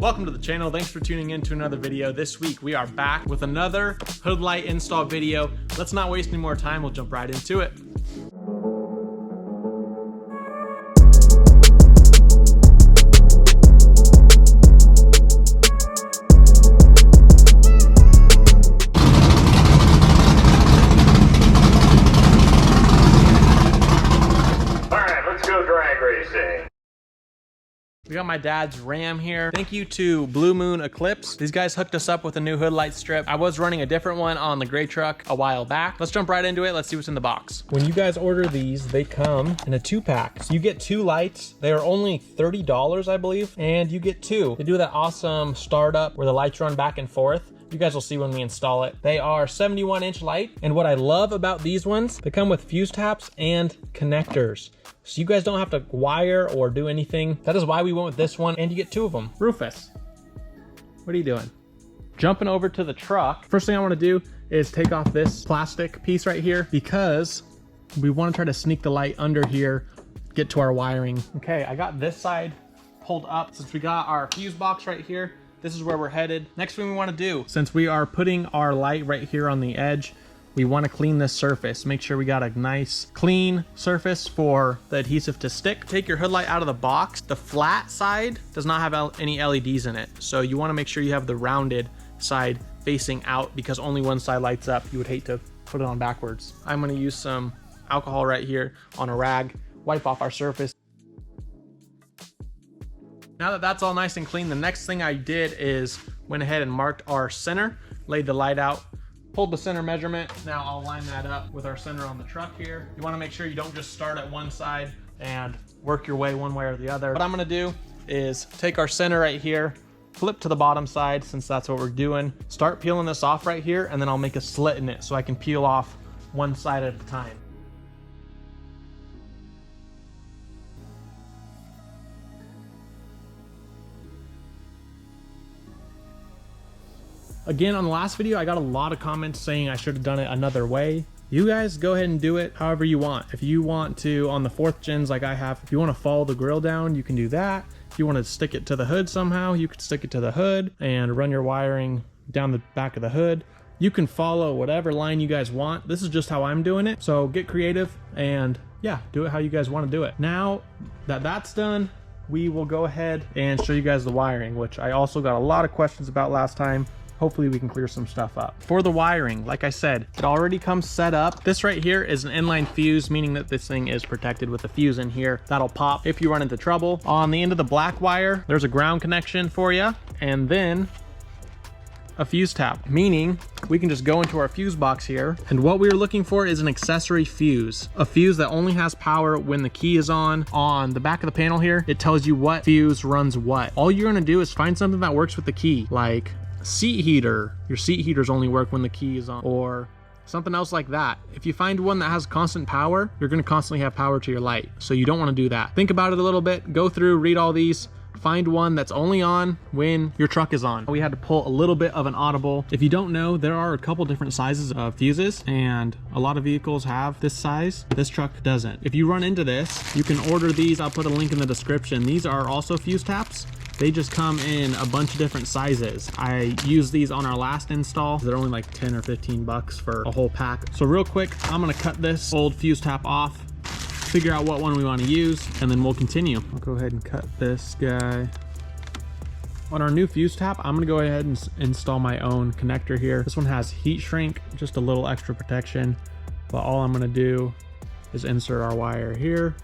Welcome to the channel. Thanks for tuning in to another video. This week we are back with another hood light install video. Let's not waste any more time. We'll jump right into it. We got my dad's Ram here. Thank you to Blue Moon Eclipse. These guys hooked us up with a new hood light strip. I was running a different one on the gray truck a while back. Let's jump right into it. Let's see what's in the box. When you guys order these, they come in a 2-pack. So you get 2 lights. They are only $30, I believe, and you get 2. They do that awesome startup where the lights run back and forth. You guys will see when we install it. They are 71-inch light. And what I love about these ones, they come with fuse taps and connectors. So you guys don't have to wire or do anything. That is why we went with this one, and you get 2 of them. Rufus, what are you doing? Jumping over to the truck. First thing I want to do is take off this plastic piece right here because we want to try to sneak the light under here, get to our wiring. Okay, I got this side pulled up. Since we got our fuse box right here, this is where we're headed. Next thing we want to do, since we are putting our light right here on the edge, we want to clean this surface. Make sure we got a nice clean surface for the adhesive to stick. Take your hood light out of the box. The flat side does not have any LEDs in it. So you want to make sure you have the rounded side facing out because only one side lights up. You would hate to put it on backwards. I'm going to use some alcohol right here on a rag, wipe off our surface. Now that that's all nice and clean, the next thing I did is went ahead and marked our center, laid the light out, pulled the center measurement. Now I'll line that up with our center on the truck here. You want to make sure you don't just start at one side and work your way one way or the other. What I'm going to do is take our center right here, flip to the bottom side since that's what we're doing, start peeling this off right here, and then I'll make a slit in it so I can peel off one side at a time. Again, on the last video, I got a lot of comments saying I should have done it another way. You guys go ahead and do it however you want. If you want to, on the 4th gens like I have, if you want to follow the grill down, you can do that. If you want to stick it to the hood somehow, you could stick it to the hood and run your wiring down the back of the hood. You can follow whatever line you guys want. This is just how I'm doing it. So get creative and yeah, do it how you guys want to do it. Now that that's done, we will go ahead and show you guys the wiring, which I also got a lot of questions about last time. Hopefully we can clear some stuff up. For the wiring, like I said, it already comes set up. This right here is an inline fuse, meaning that this thing is protected with a fuse in here. That'll pop if you run into trouble. On the end of the black wire, there's a ground connection for you, and then a fuse tap, meaning we can just go into our fuse box here. And what we're looking for is an accessory fuse, a fuse that only has power when the key is on. On the back of the panel here, it tells you what fuse runs what. All you're gonna do is find something that works with the key, like seat heater. Your seat heaters only work when the key is on, or something else like that. If you find one that has constant power, you're going to constantly have power to your light, so you don't want to do that. Think about it a little bit, go through, read all these, find one that's only on when your truck is on. We had to pull a little bit of an audible. If you don't know, there are a couple different sizes of fuses, and a lot of vehicles have this size. This truck doesn't. If you run into this, you can order these. I'll put a link in the description. These are also fuse taps. They just come in a bunch of different sizes. I used these on our last install. They're only like 10 or 15 bucks for a whole pack. So real quick, I'm gonna cut this old fuse tap off, figure out what one we wanna use, and then we'll continue. I'll go ahead and cut this guy. On our new fuse tap, I'm gonna go ahead and install my own connector here. This one has heat shrink, just a little extra protection, but all I'm gonna do is insert our wire here,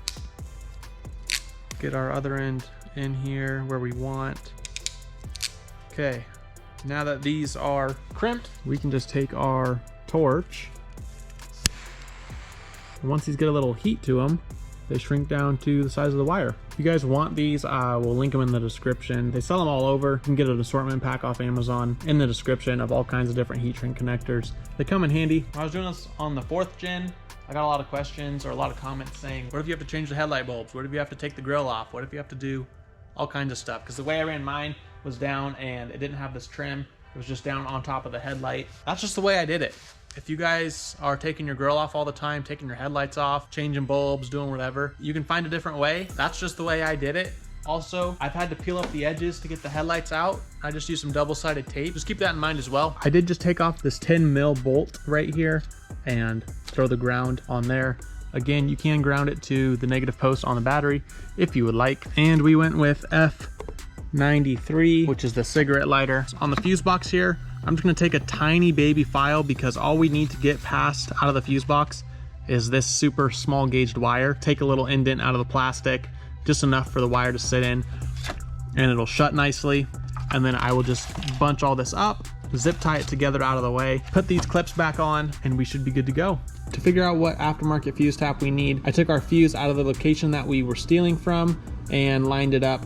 get our other end in here where we want. Okay, now that these are crimped, we can just take our torch, and once these get a little heat to them, they shrink down to the size of the wire. If you guys want these, we'll link them in the description. They sell them all over. You can get an assortment pack off Amazon in the description of all kinds of different heat shrink connectors. They come in handy. When I was doing this on the 4th gen, I got a lot of questions or a lot of comments saying, what if you have to change the headlight bulbs? What if you have to take the grill off? What if you have to do all kinds of stuff? Because the way I ran mine was down and it didn't have this trim. It was just down on top of the headlight. That's just the way I did it. If you guys are taking your grill off all the time, taking your headlights off, changing bulbs, doing whatever, you can find a different way. That's just the way I did it. Also, I've had to peel up the edges to get the headlights out. I just used some double-sided tape. Just keep that in mind as well. I did just take off this 10 mil bolt right here and throw the ground on there. Again, you can ground it to the negative post on the battery if you would like. And we went with F93, which is the cigarette lighter. On the fuse box here, I'm just gonna take a tiny baby file because all we need to get past out of the fuse box is this super small gauged wire. Take a little indent out of the plastic, just enough for the wire to sit in, and it'll shut nicely. And then I will just bunch all this up, zip tie it together out of the way, put these clips back on, and we should be good to go. To figure out what aftermarket fuse tap we need, I took our fuse out of the location that we were stealing from and lined it up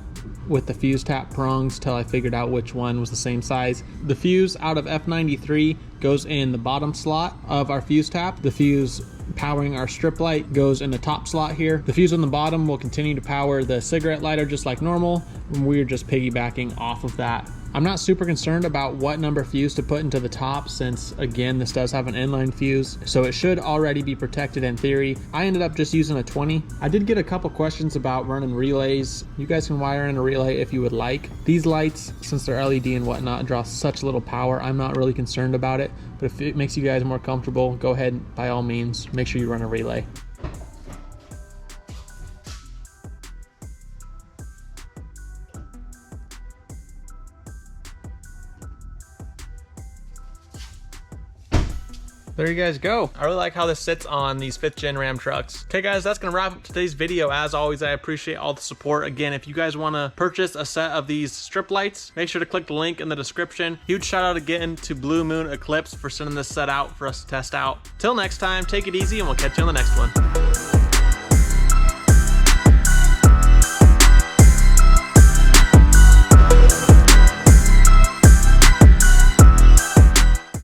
with the fuse tap prongs till I figured out which one was the same size. The fuse out of F93 goes in the bottom slot of our fuse tap. The fuse powering our strip light goes in the top slot here. The fuse on the bottom will continue to power the cigarette lighter just like normal, and we're just piggybacking off of that. I'm not super concerned about what number fuse to put into the top since, again, this does have an inline fuse, so it should already be protected in theory. I ended up just using a 20. I did get a couple questions about running relays. You guys can wire in a relay if you would like. These lights, since they're LED and whatnot, draw such little power, I'm not really concerned about it, but if it makes you guys more comfortable, go ahead, by all means, make sure you run a relay. There you guys go. I really like how this sits on these 5th gen Ram trucks. Okay guys, that's gonna wrap up today's video. As always, I appreciate all the support. Again, if you guys wanna purchase a set of these strip lights, make sure to click the link in the description. Huge shout out again to Blue Moon Eclipse for sending this set out for us to test out. Till next time, take it easy and we'll catch you on the next one.